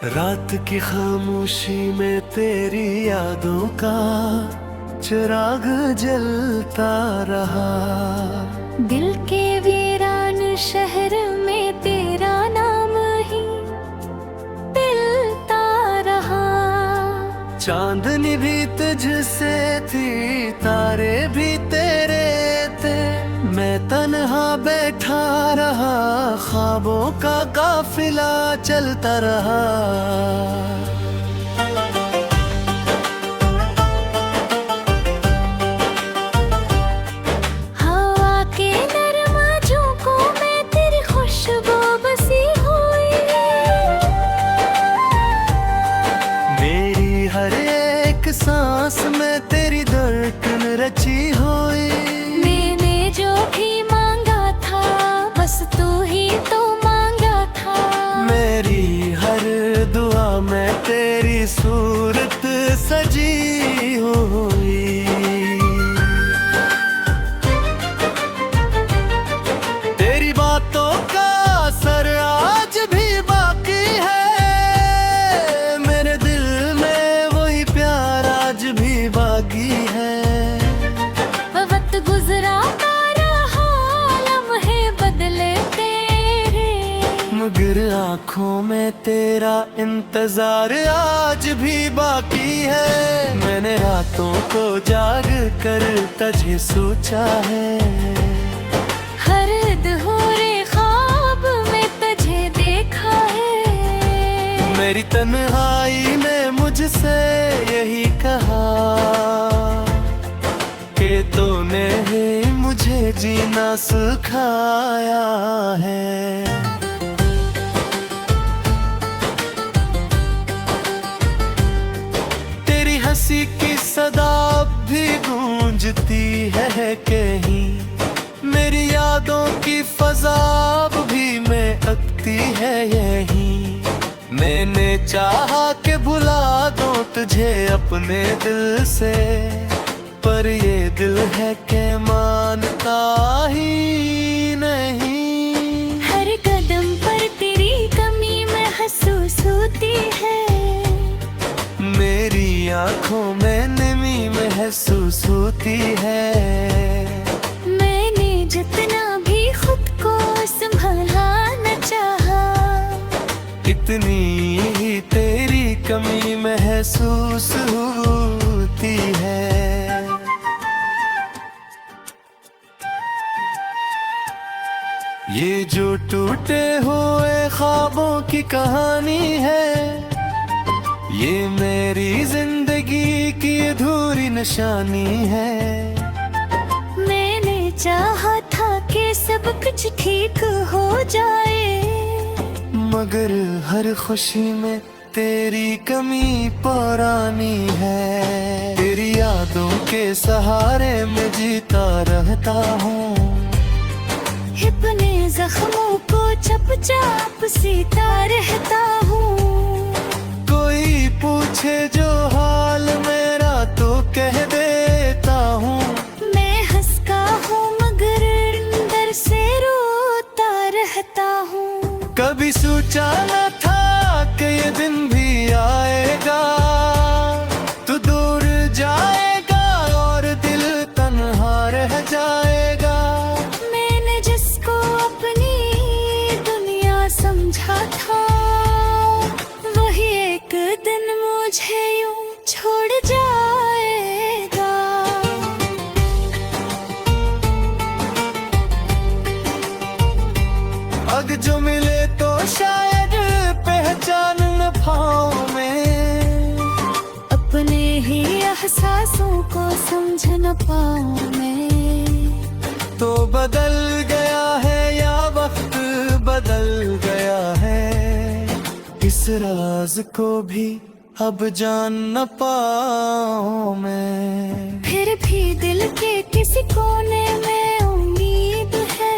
रात की खामोशी में तेरी यादों का चिराग जलता रहा। दिल के वीरान शहर में तेरा नाम ही मिलता रहा। चांदनी भी तुझसे थी, तारे भी तेरे थे, मैं तन्हा बैठा रहा, ख्वाबों का काफिला चलता रहा। हवा के नरम झोंकों में तेरी खुशबू बसी हुई। मेरी हर एक सांस में तेरी धड़कन रची हुई। मैंने जो भी मांगा था बस तू ही तो मांगा था। मेरी हर दुआ में तेरी सूरत सजी हुई। तेरी बातों का असर आज भी बाकी है, मेरे दिल में वही प्यार आज भी बाकी है। वक्त गुजरा रहा, लम्हे बदले तेरे, मगर आँखों में तेरा इंतजार आज भी बाकी है। मैंने रातों को जाग कर तुझे सोचा है, हर अधूरे ख्वाब में तुझे देखा है। मेरी तन्हाई ने मुझसे यही कहा कि तूने ही मुझे जीना सिखाया है। तेरी हंसी की सदा भी गूंजती है कहीं, मेरी यादों की फजा भी महकती है यहीं। मैंने चाहा कि भुला दूं तुझे अपने दिल से, पर ये दिल है कि मानता ही नहीं। हर कदम पर तेरी कमी महसूस होती है, मेरी आंखों में नमी महसूस होती है। मैंने जितना भी खुद को संभाला न चाहा, इतनी ही तेरी कमी महसूस होती है। ये जो टूटे हुए ख्वाबों की कहानी है, ये मेरी जिंदगी की अधूरी निशानी है। मैंने चाहा था कि सब कुछ ठीक हो जाए, मगर हर खुशी में तेरी कमी पुरानी है। तेरी यादों के सहारे में जीता रहता हूँ, अपने जख्मों को चुपचाप सीता रहता हूँ। कोई पूछे जो हाल मेरा तो कह देता हूँ, मैं हंसता हूँ मगर अंदर से रोता रहता हूँ। कभी सोचा न था कि ये दिन भी आएगा, तू दूर जाएगा और दिल तन्हा रह जाएगा। मैंने जिसको अपनी दुनिया समझा था, वही एक दिन मुझे यूं छोड़ जाएगा। अग जो मिले तो शायद पहचान न पाऊं मैं, अपने ही एहसासों को समझ न पाऊं मैं। तो बदल गया है या वक्त बदल गया है, इस राज को भी अब जान न पाऊं मैं। फिर भी दिल के किसी कोने में उम्मीद है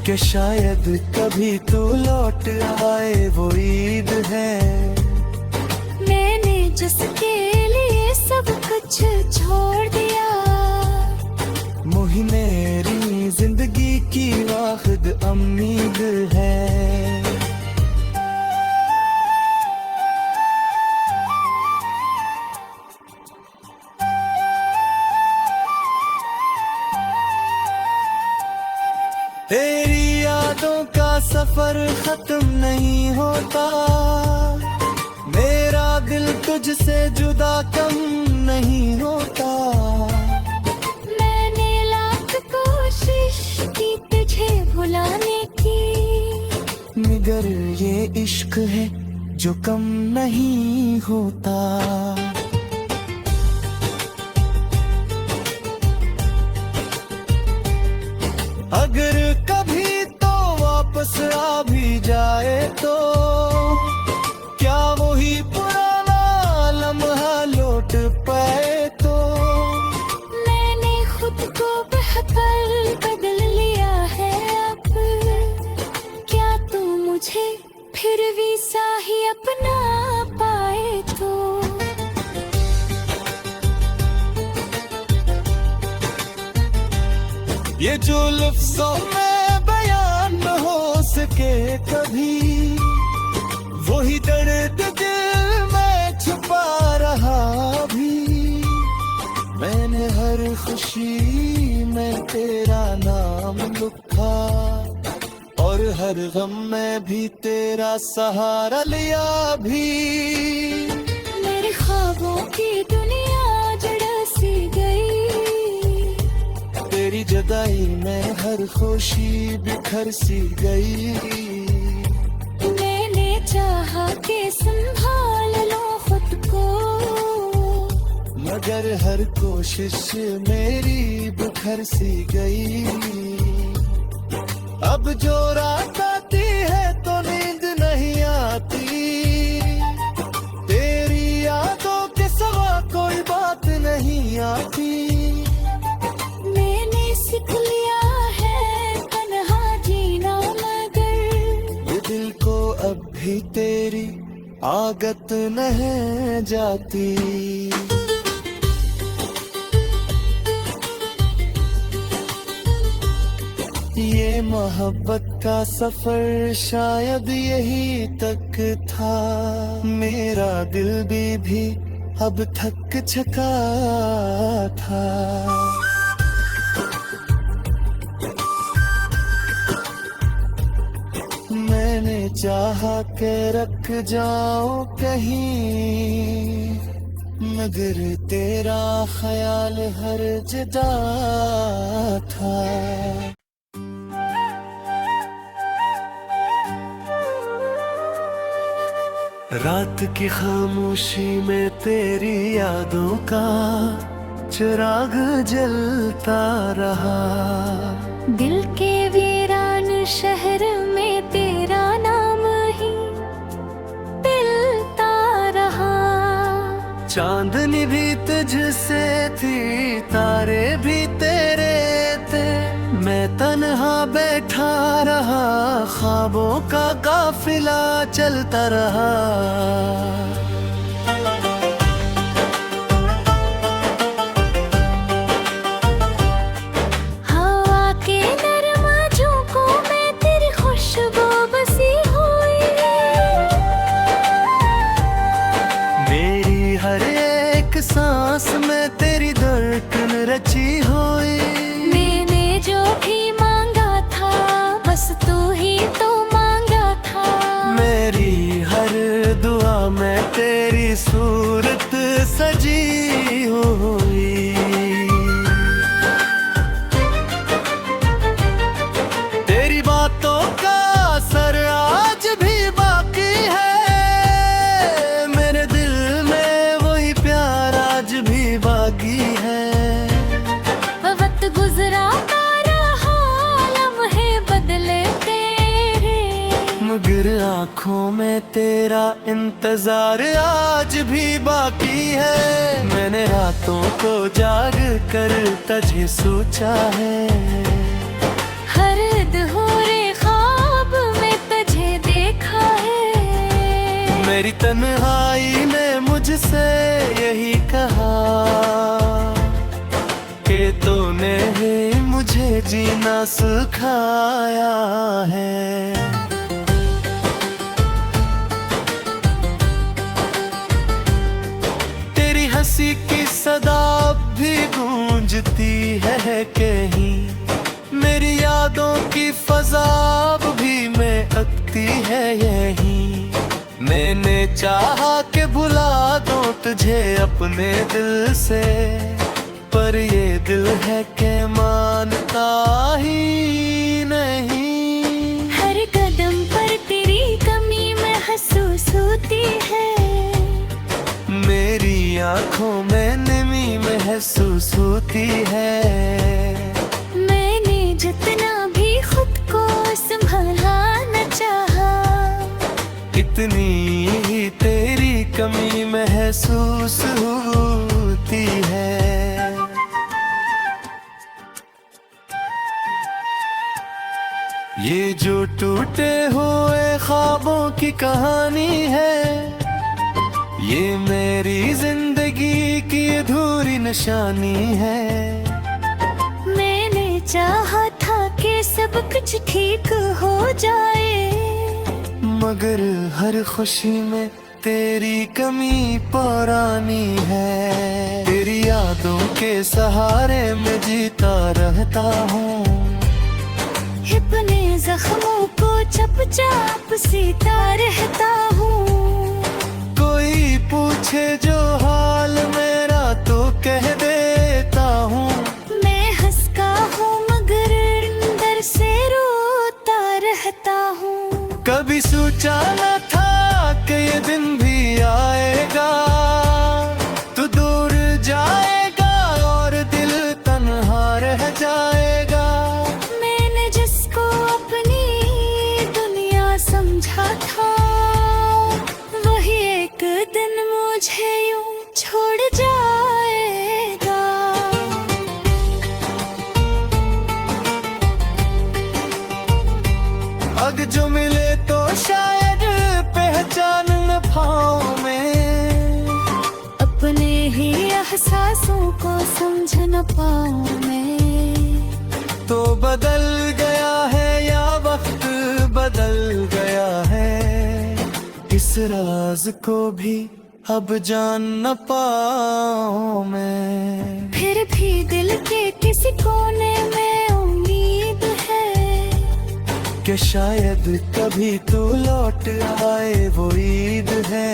कि शायद कभी तू लौट आए, वो ईद है। मैंने जिसके लिए सब कुछ छोड़ दिया, मुही मेरी जिंदगी की वाहिद उम्मीद है। तेरी यादों का सफर खत्म नहीं होता, मेरा दिल तुझसे जुदा कम नहीं होता। मैंने लाख कोशिश की तुझे भुलाने की, मगर ये इश्क है जो कम नहीं होता। अगर कभी तो वापस आ भी जाए तो क्या वही पुराना लम्हा लौट पाए तो। मैंने खुद को बेहतर बदल लिया है अब, क्या तू मुझे फिर भी सा ही अपना पाए तो। ये जो लफ्ज़ों में बयान न हो सके कभी, वही दर्द दिल में छुपा रहा भी। मैंने हर खुशी में तेरा नाम लिखा, और हर गम में भी तेरा सहारा लिया भी। मेरे ख्वाबों की दुनिया जड़ा सी गई, तेरी जुदाई में हर खुशी बिखर सी गई। मैंने चाहा कि संभाल लो खुद को, मगर हर कोशिश मेरी बिखर सी गई। अब जो रात आती है तो नींद नहीं आती, तेरी यादों के सिवा कोई बात नहीं आती। मैंने सीख लिया है तन्हा जीना, मगर ये दिल को अब भी तेरी आदत नहीं जाती। ये मोहब्बत का सफर शायद यही तक था, मेरा दिल भी अब थक चुका था। मैंने चाहा के रख जाऊं कहीं, मगर तेरा ख्याल हर जगह था। रात की खामोशी में तेरी यादों का चिराग जलता रहा। दिल के वीरान शहर में तेरा नाम ही पिलता रहा। चांदनी भी तुझसे थी, तारे भी तेरे थे, मैं तन्हा बैठा रहा, ख्वाबों का काफिला चलता रहा। हवा के नरम झोंकों में तेरी खुशबू बसी हुई, मेरी हर एक सांस में तेरी धड़कन रची हुई। मैंने जो भी मांगा था बस तू ही तो मांगा था। मेरी हर दुआ में तेरी सूरत सजी हुई। तेरी बातों का असर आज भी बाकी है, मेरे दिल में वही प्यार आज भी बाकी है। वक्त गुजरा रहा, लम्हे बदले तेरे, मगर आँखों में तेरा इंतजार आज भी बाकी है। मैंने रातों को जाग कर तुझे सोचा है, हर अधूरे ख्वाब में तुझे देखा है। मेरी तन्हाई ने मुझसे यही कहा कि तूने ही मुझे जीना सिखाया है। तेरी हंसी की सदा भी गूंजती है कहीं, मेरी यादों की तुझे अपने दिल से, पर ये दिल है कि मानता ही नहीं। हर कदम पर तेरी कमी महसूस होती है, मेरी आंखों में नमी महसूस होती है। मैंने जितना भी खुद को संभाला न चाहा, इतनी ही तेरी कमी महसूस होती है। ये जो टूटे हुए ख्वाबों की कहानी है, ये मेरी जिंदगी की अधूरी निशानी है। मैंने चाहा था कि सब कुछ ठीक हो जाए, मगर हर खुशी में तेरी कमी पुरानी है। तेरी यादों के सहारे में जीता रहता हूँ, अपने जख्मों को चुपचाप सीता रहता हूँ। कोई पूछे जो हाल मेरा तो कह देता हूँ, मैं हंसता हूँ मगर अंदर से रोता रहता हूँ। कभी सोचा न था कि ये दिन भी आएगा, तू दूर जाएगा और दिल तन्हा रह जाएगा। मैंने जिसको अपनी दुनिया समझा था, वही एक दिन मुझे यूं छोड़ जाएगा। अग जो मिले तो शायद पहचान न पाऊं मैं, अपने ही एहसासों को समझ न पाऊं मैं। तो बदल गया है या वक्त बदल गया है, इस राज को भी अब जान न पाऊं मैं। फिर भी दिल के किसी कोने में उम्मीद है कि शायद कभी तू लौट आए, वो ईद है।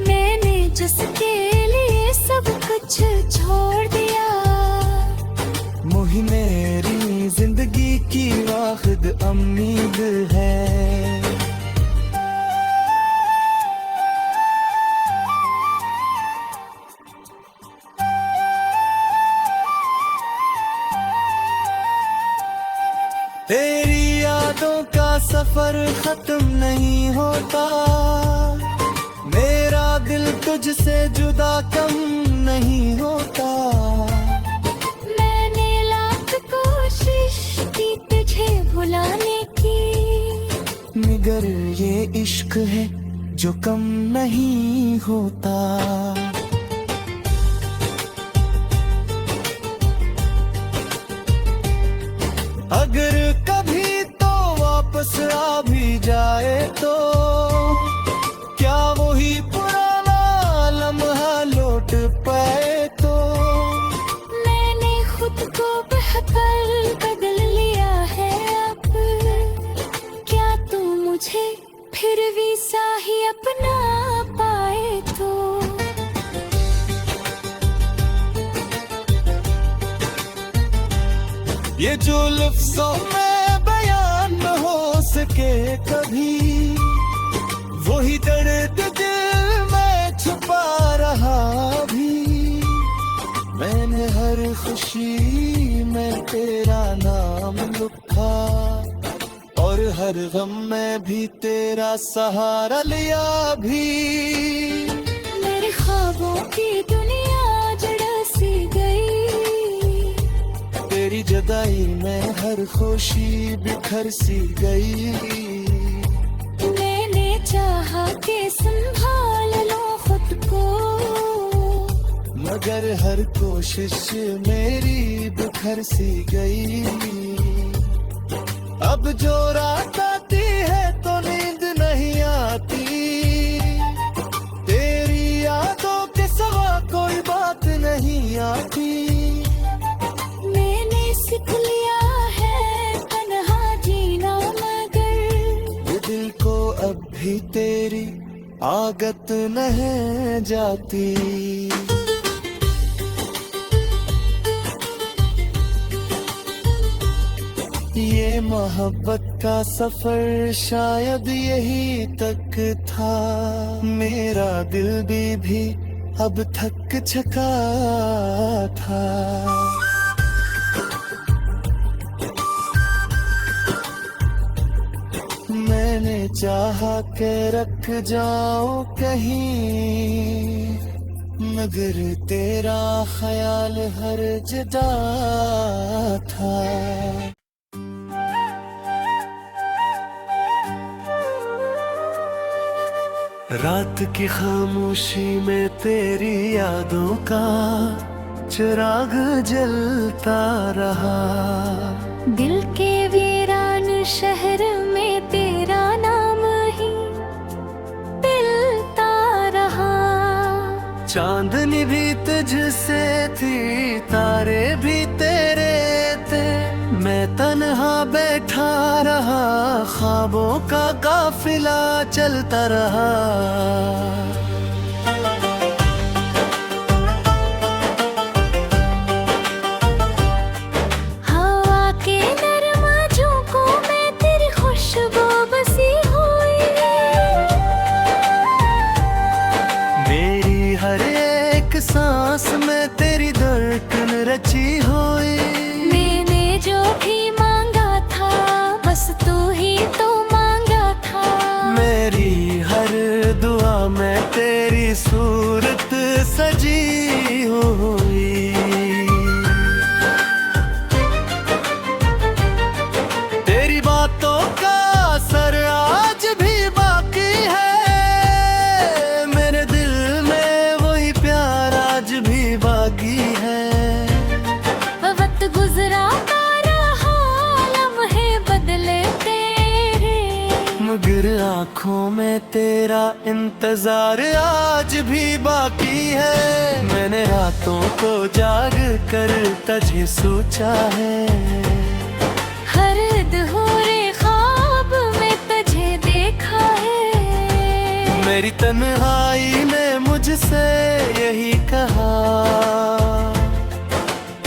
मैंने जिसके लिए सब कुछ छोड़ दिया, मुही मेरी जिंदगी की वाहिद उम्मीद है। तेरी यादों का सफर खत्म नहीं होता, मेरा दिल तुझसे जुदा कम नहीं होता। मैंने लाख कोशिश की तुझे भुलाने की, मगर ये इश्क है जो कम नहीं होता। अगर कभी तो वापस आ भी जाए तो, क्या वही पुराना लम्हा लौट पाए तो। मैंने खुद को बेहतर बदल लिया है अब, क्या तू मुझे फिर भी सा ही अपना पाए तो। ये जो लफ्जों में बयान न हो सके कभी, वही दर्द दिल में छुपा रहा भी। मैंने हर खुशी में तेरा नाम लिखा, और हर गम में भी तेरा सहारा लिया भी। मेरे ख्वाबों की दुनिया जड़ा सी गई, तेरी जुदाई में हर खुशी बिखर सी गई। मैंने चाहा कि संभाल लो खुद को, मगर हर कोशिश मेरी बिखर सी गई। अब जो रात आती है तो नींद नहीं आती, तेरी यादों के सिवा कोई बात नहीं आती। मैंने सीख लिया है तन्हा जीना, मगर ये दिल को अब भी तेरी आगत नहीं जाती। ये मोहब्बत का सफर शायद यही तक था। मेरा दिल भी अब थक चुका था। मैंने चाहा के रख जाऊं कहीं, मगर तेरा ख्याल हर जगह था। रात की खामोशी में तेरी यादों का चिराग जलता रहा। दिल के वीरान शहर में तेरा नाम ही पिलता रहा। चांदनी भी तुझसे थी, तारे भी तेरे थे। मैं तन्हा बैठा रहा, ख्वाबों का काफिला चलता रहा। हवा के नरम झोंकों में तेरी खुशबू बसी हुई। मेरी हर एक सांस में तेरी धड़कन रची हुई। जो भी मांगा था बस तू ही तो मांगा था। मेरी हर दुआ में तेरी सूरत सजी हुई। तेरी बातों का असर आज भी बाकी है। मेरे दिल में वही प्यार आज भी बाकी है। वक्त गुजरा मगर आँखों में तेरा इंतजार आज भी बाकी है। मैंने रातों को जाग कर तुझे सोचा है। हर अधूरे ख्वाब में तुझे देखा है। मेरी तन्हाई ने मुझसे यही कहा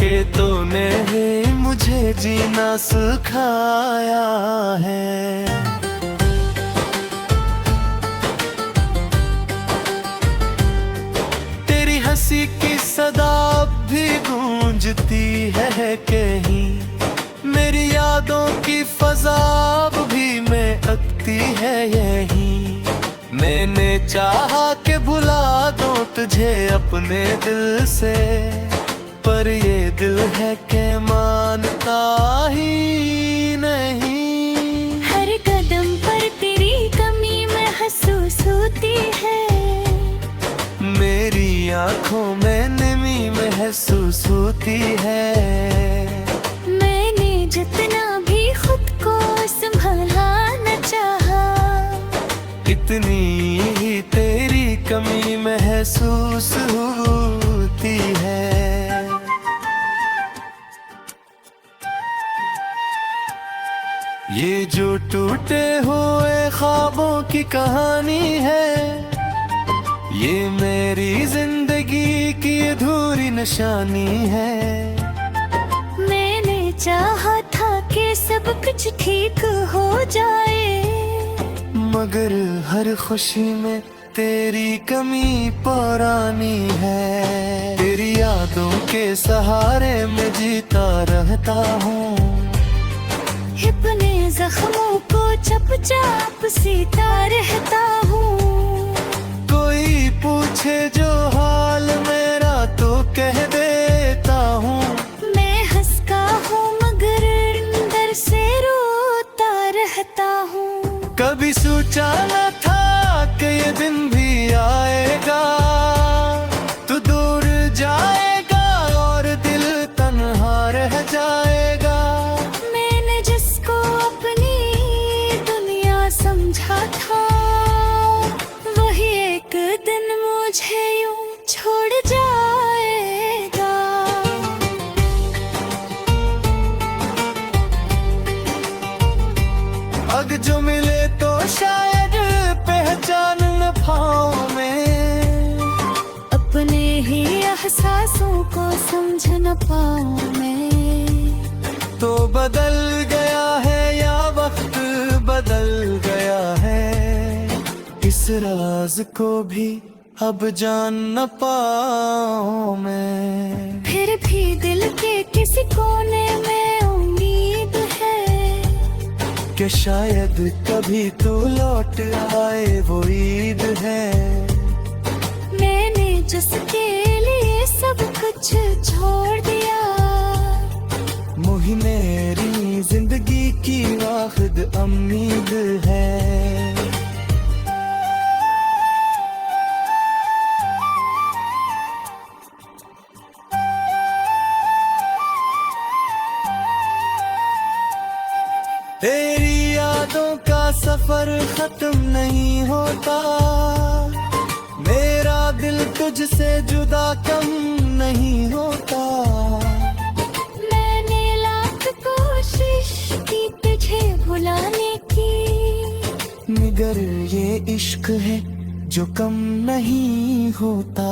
कि तूने ही मुझे जीना सिखाया है। हंसी की सदा भी गूंजती है कहीं। मेरी यादों की फजा भी महकती है यहीं। मैंने चाहा कि भुला दूं तुझे अपने दिल से, पर ये दिल है कि मानता ही नहीं। हर कदम पर तेरी कमी महसूस होती है। मेरी आँखों में नमी महसूस होती है। मैंने जितना भी खुद को संभाला न चाहा, इतनी ही तेरी कमी महसूस होती है। ये जो टूटे हुए ख्वाबों की कहानी है, ये मेरी जिंदगी की अधूरी निशानी है। मैंने चाहा था कि सब कुछ ठीक हो जाए, मगर हर खुशी में तेरी कमी पुरानी है। तेरी यादों के सहारे में जीता रहता हूँ। अपने जख्मों को चुपचाप सीता रहता हूँ। पूछे जो हाल मेरा तो कह देता हूँ। मैं हंसता हूँ मगर अंदर से रोता रहता हूँ। कभी सोचा न था कि ये दिन भी आएगा, तू दूर जाएगा और दिल तन्हा रह जाएगा। मैंने जिसको अपनी दुनिया समझा था, वही एक दिन मुझे यूं छोड़ जाएगा। अग जो मिले तो शायद पहचान न पाऊं। सांसों को समझ न पाऊं मैं। तो बदल गया है या वक्त बदल गया है, इस राज को भी अब जान न पाऊं मैं। फिर भी दिल के किसी कोने में उम्मीद है कि शायद कभी तू लौट आए, वो ईद है। मैंने जिसके लिए सब कुछ छोड़ दिया, मुही मेरी जिंदगी की वाहिद उम्मीद है। तेरी यादों का सफर खत्म नहीं होता, मेरा दिल तुझसे जुदा कम नहीं होता। मैंने लाख कोशिश की तुझे भुलाने की, मगर ये इश्क है जो कम नहीं होता।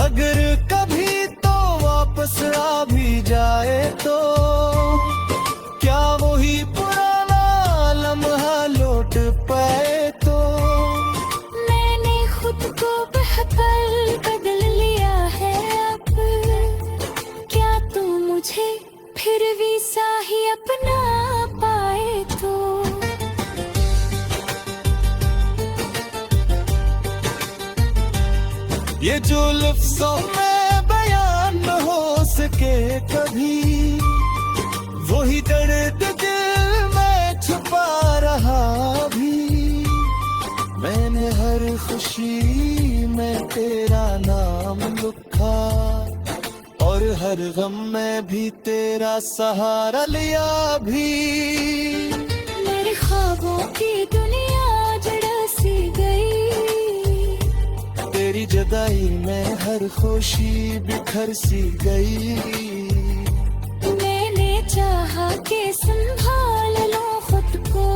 अगर कभी तो वापस आ भी जाए तो क्या वही पुराना लम्हा लौट पाए तो। मैंने खुद को बेहतर बदल लिया है अब, क्या तू मुझे फिर भी सा ही अपना पाए तो। ये जो लफ्जों में बयान न हो सके कभी, वही दर्द दिल में छुपा रहा भी। मैंने हर खुशी में तेरा नाम लिखा, और हर गम में भी तेरा सहारा लिया भी। मेरे ख्वाबों की दुनिया जड़ा सी गई, तेरी जुदाई में हर खुशी बिखर सी गई। मैंने चाहा कि संभाल लो खुद को,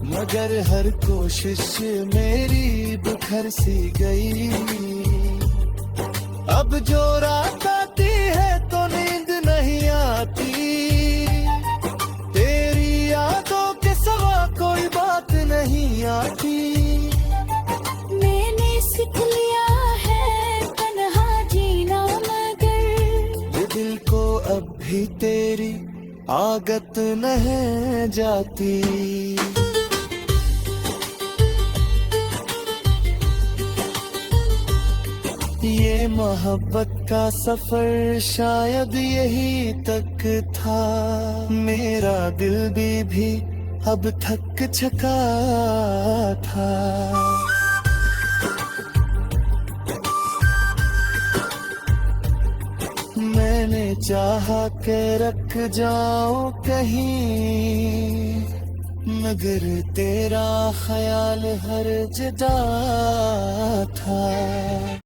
मगर हर कोशिश मेरी बिखर सी गई। अब जो रात आती है तो नींद नहीं आती, तेरी यादों के सिवा कोई बात नहीं आती। मैंने सीख लिया है तन्हा जीना, मगर ये दिल को अब भी तेरी आदत नहीं जाती। ये मोहब्बत का सफर शायद यही तक था, मेरा दिल भी अब थक चुका था। मैंने चाहा के रख जाऊं कहीं, मगर तेरा ख्याल हर जगह था।